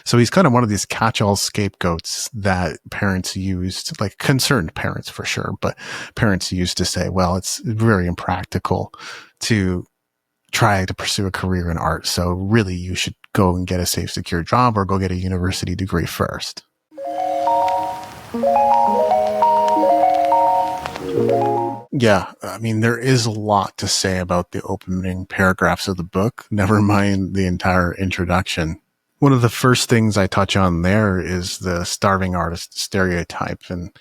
So he's kind of one of these catch-all scapegoats that parents used, like concerned parents for sure, but parents used to say, well, it's very impractical to try to pursue a career in art. So really you should go and get a safe, secure job or go get a university degree first. Yeah, I mean, there is a lot to say about the opening paragraphs of the book, never mind the entire introduction. One of the first things I touch on there is the starving artist stereotype. And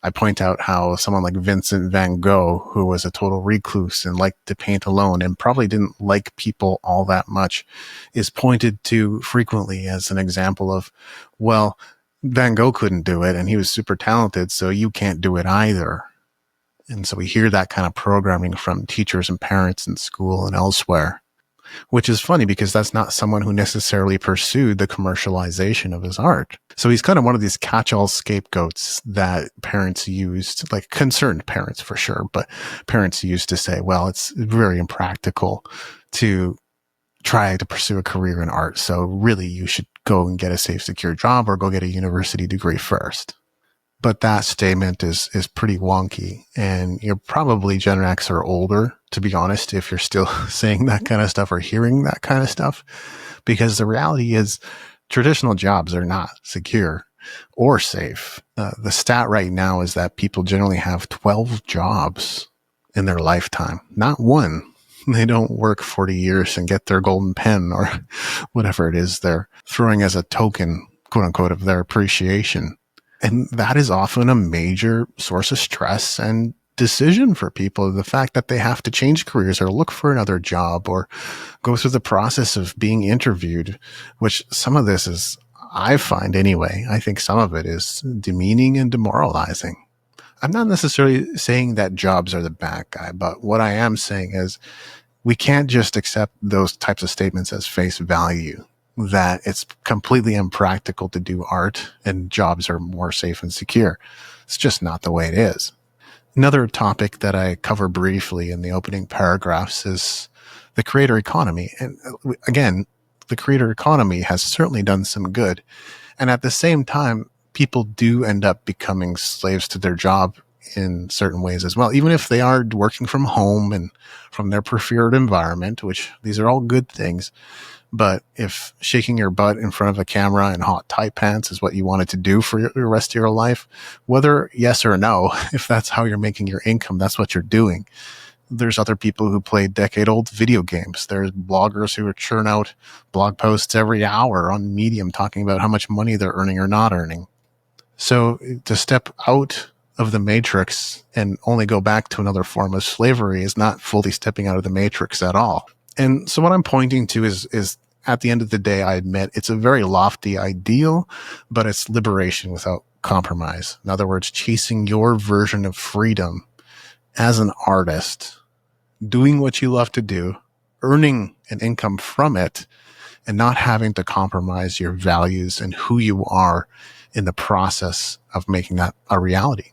I point out how someone like Vincent van Gogh, who was a total recluse and liked to paint alone and probably didn't like people all that much, is pointed to frequently as an example of, well, Van Gogh couldn't do it and he was super talented, so you can't do it either. And so we hear that kind of programming from teachers and parents in school and elsewhere, which is funny because that's not someone who necessarily pursued the commercialization of his art. So he's kind of one of these catch-all scapegoats that parents used, like concerned parents for sure, but parents used to say, well, it's very impractical to try to pursue a career in art. So really you should go and get a safe, secure job or go get a university degree first. But that statement is pretty wonky, and you're probably Gen X or older, to be honest, if you're still saying that kind of stuff or hearing that kind of stuff, because the reality is traditional jobs are not secure or safe. The stat right now is that people generally have 12 jobs in their lifetime, not one. They don't work 40 years and get their golden pen or whatever it is they're throwing as a token, quote unquote, of their appreciation. And that is often a major source of stress and decision for people. The fact that they have to change careers or look for another job or go through the process of being interviewed, which some of this is, I find anyway, I think some of it is demeaning and demoralizing. I'm not necessarily saying that jobs are the bad guy, but what I am saying is we can't just accept those types of statements as face value, that it's completely impractical to do art and jobs are more safe and secure. It's just not the way it is. Another topic that I cover briefly in the opening paragraphs is the creator economy. And again, the creator economy has certainly done some good. And at the same time, people do end up becoming slaves to their job in certain ways as well, even if they are working from home and from their preferred environment, which these are all good things. But if shaking your butt in front of a camera in hot tight pants is what you wanted to do for the rest of your life, whether yes or no, if that's how you're making your income, that's what you're doing. There's other people who play decade-old video games. There's bloggers who churn out blog posts every hour on Medium talking about how much money they're earning or not earning. So to step out of the matrix and only go back to another form of slavery is not fully stepping out of the matrix at all. And so what I'm pointing to is at the end of the day, I admit it's a very lofty ideal, but it's liberation without compromise. In other words, chasing your version of freedom as an artist, doing what you love to do, earning an income from it, and not having to compromise your values and who you are in the process of making that a reality.